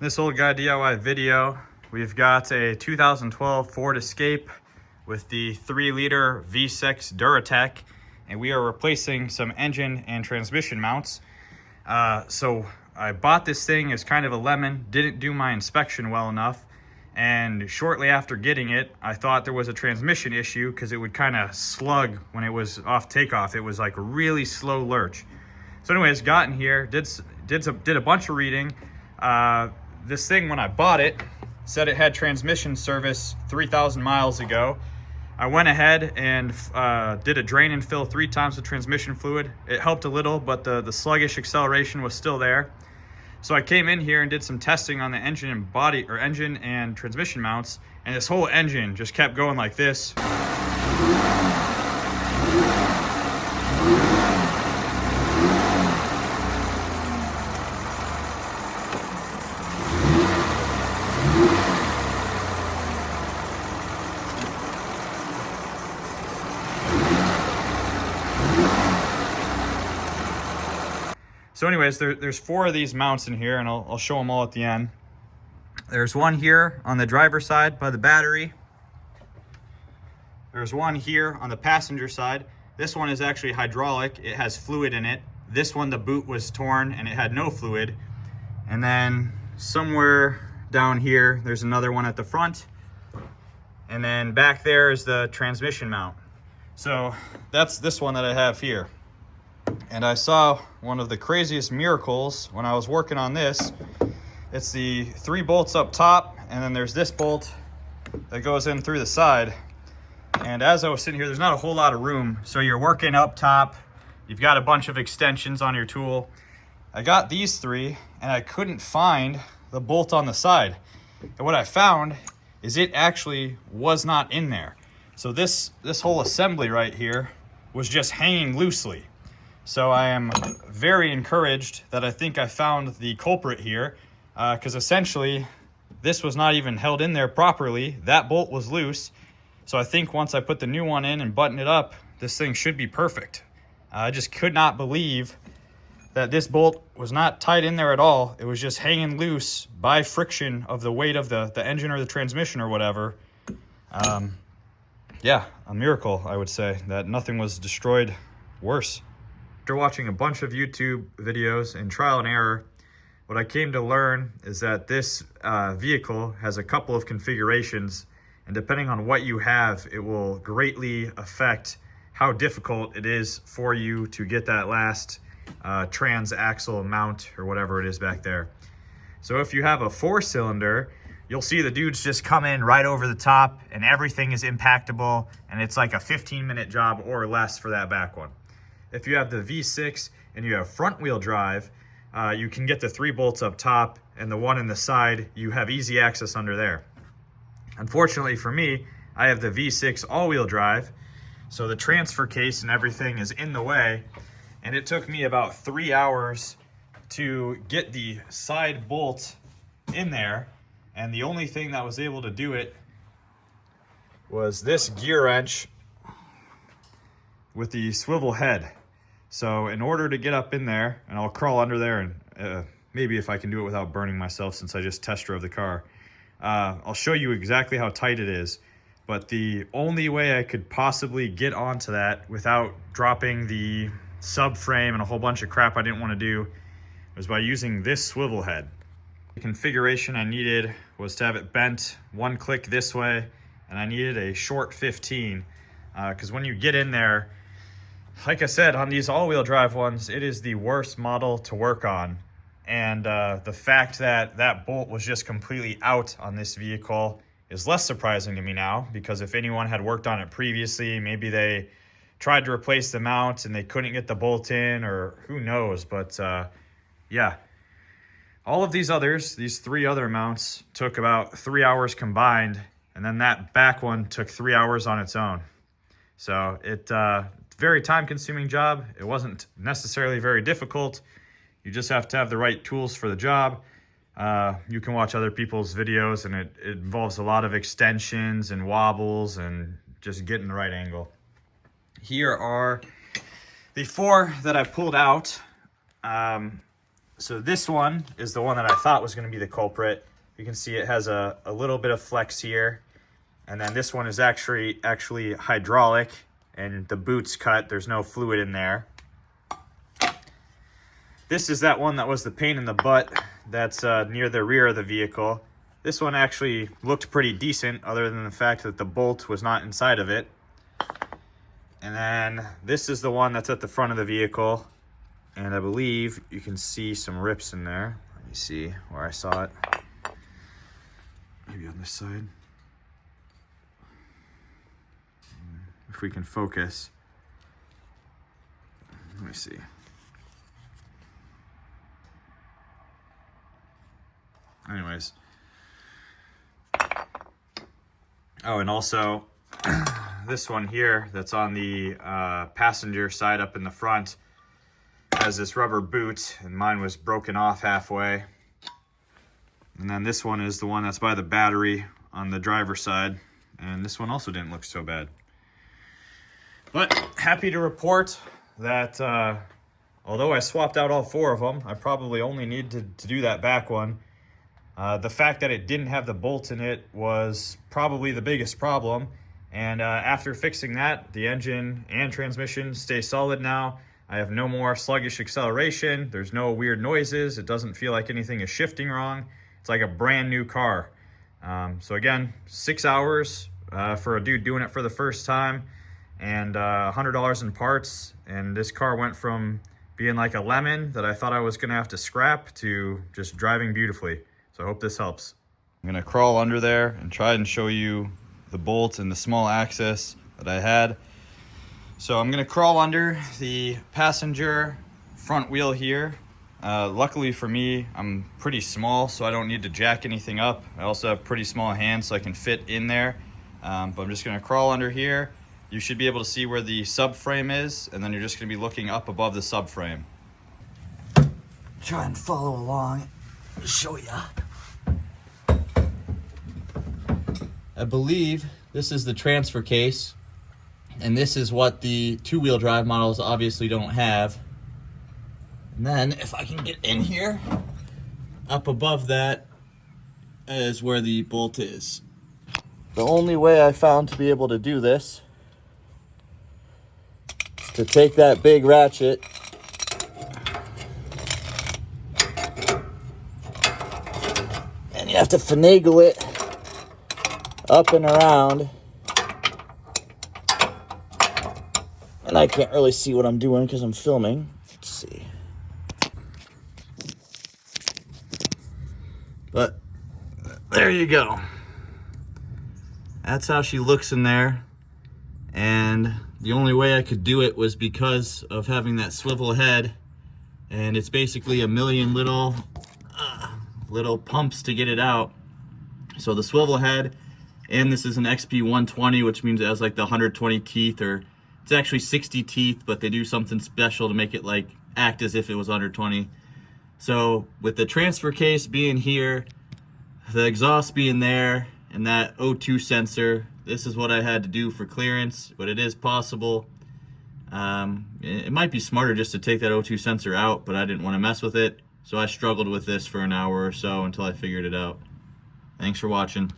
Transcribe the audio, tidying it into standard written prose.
This old guy DIY video, we've got a 2012 Ford Escape with the 3-liter V6 Duratec, and we are replacing some engine and transmission mounts. So I bought this thing as kind of a lemon, didn't do my inspection well enough, and shortly after getting it, I thought there was a transmission issue because it would kind of slug when it was off takeoff. It was like a really slow lurch. So anyways, got in here, did a bunch of reading. This thing, when I bought it, said it had transmission service 3,000 miles ago. I went ahead and did a drain and fill 3 times the transmission fluid. It helped a little, but the sluggish acceleration was still there. So I came in here and did some testing on the engine and transmission mounts, and this whole engine just kept going like this. So anyways, there's 4 of these mounts in here, and I'll show them all at the end. There's one here on the driver's side by the battery. There's one here on the passenger side. This one is actually hydraulic. It has fluid in it. This one, the boot was torn and it had no fluid. And then somewhere down here, there's another one at the front. And then back there is the transmission mount. So that's this one that I have here. And I saw one of the craziest miracles when I was working on this. It's the 3 bolts up top, and then there's this bolt that goes in through the side. And as I was sitting here, there's not a whole lot of room. So you're working up top, you've got a bunch of extensions on your tool. I got these 3, and I couldn't find the bolt on the side. And what I found is it actually was not in there. So this whole assembly right here was just hanging loosely. So I am very encouraged that I think I found the culprit here, because essentially this was not even held in there properly. That bolt was loose. So I think once I put the new one in and button it up, this thing should be perfect. I just could not believe that this bolt was not tied in there at all. It was just hanging loose by friction of the weight of the engine or the transmission or whatever. Yeah, a miracle, I would say, that nothing was destroyed worse. After watching a bunch of YouTube videos and trial and error, what I came to learn is that this vehicle has a couple of configurations, and depending on what you have, it will greatly affect how difficult it is for you to get that last transaxle mount or whatever it is back there. So if you have a 4-cylinder, you'll see the dudes just come in right over the top and everything is impactable, and it's like a 15-minute job or less for that back one. If you have the V6 and you have front wheel drive, you can get the 3 bolts up top, and the one in the side, you have easy access under there. Unfortunately for me, I have the V6 all-wheel drive, so the transfer case and everything is in the way, and it took me about 3 hours to get the side bolt in there, and the only thing that was able to do it was this gear wrench with the swivel head. So in order to get up in there, and I'll crawl under there, and maybe if I can do it without burning myself since I just test drove the car, I'll show you exactly how tight it is. But the only way I could possibly get onto that without dropping the subframe and a whole bunch of crap I didn't want to do was by using this swivel head. The configuration I needed was to have it bent 1 click this way, and I needed a short 15, because when you get in there, like I said, on these all-wheel drive ones, it is the worst model to work on. And the fact that that bolt was just completely out on this vehicle is less surprising to me now, because if anyone had worked on it previously, maybe they tried to replace the mount and they couldn't get the bolt in, or who knows. But yeah, all of these others, these 3 other mounts, took about 3 hours combined, and then that back one took 3 hours on its own. So it's very time-consuming job. It wasn't necessarily very difficult. You just have to have the right tools for the job. You can watch other people's videos, and it involves a lot of extensions and wobbles and just getting the right angle. Here are the 4 that I pulled out. So this one is the one that I thought was going to be the culprit. You can see it has a little bit of flex here. And then this one is actually hydraulic, and the boot's cut. There's no fluid in there. This is that one that was the pain in the butt that's near the rear of the vehicle. This one actually looked pretty decent other than the fact that the bolt was not inside of it. And then this is the one that's at the front of the vehicle. And I believe you can see some rips in there. Let me see where I saw it. Maybe on this side. If we can focus. Let me see. Anyways. Oh, and also this one here that's on the passenger side up in the front has this rubber boot, and mine was broken off halfway. And then this one is the one that's by the battery on the driver's side, and this one also didn't look so bad. But happy to report that although I swapped out all 4 of them, I probably only need to do that back one. The fact that it didn't have the bolt in it was probably the biggest problem. And after fixing that, the engine and transmission stay solid now. I have no more sluggish acceleration. There's no weird noises. It doesn't feel like anything is shifting wrong. It's like a brand new car. So again, 6 hours for a dude doing it for the first time, and $100 in parts. And this car went from being like a lemon that I thought I was gonna have to scrap to just driving beautifully. So I hope this helps. I'm gonna crawl under there and try and show you the bolt and the small axis that I had. So I'm gonna crawl under the passenger front wheel here. Luckily for me, I'm pretty small, so I don't need to jack anything up. I also have pretty small hands, so I can fit in there. But I'm just gonna crawl under here. You should be able to see where the subframe is, and then you're just gonna be looking up above the subframe. Try and follow along, show ya. I believe this is the transfer case, and this is what the 2-wheel drive models obviously don't have. And then if I can get in here, up above that is where the bolt is. The only way I found to be able to do this is to take that big ratchet and you have to finagle it up and around. And I can't really see what I'm doing because I'm filming. Let's see. But there you go. That's how she looks in there. And the only way I could do it was because of having that swivel head. And it's basically a million little pumps to get it out. So the swivel head, and this is an XP 120, which means it has like the 120 teeth, or it's actually 60 teeth, but they do something special to make it like act as if it was 120. So with the transfer case being here, the exhaust being there, and that O2 sensor, this is what I had to do for clearance, but it is possible. It might be smarter just to take that O2 sensor out, but I didn't want to mess with it. So I struggled with this for an hour or so until I figured it out. Thanks for watching.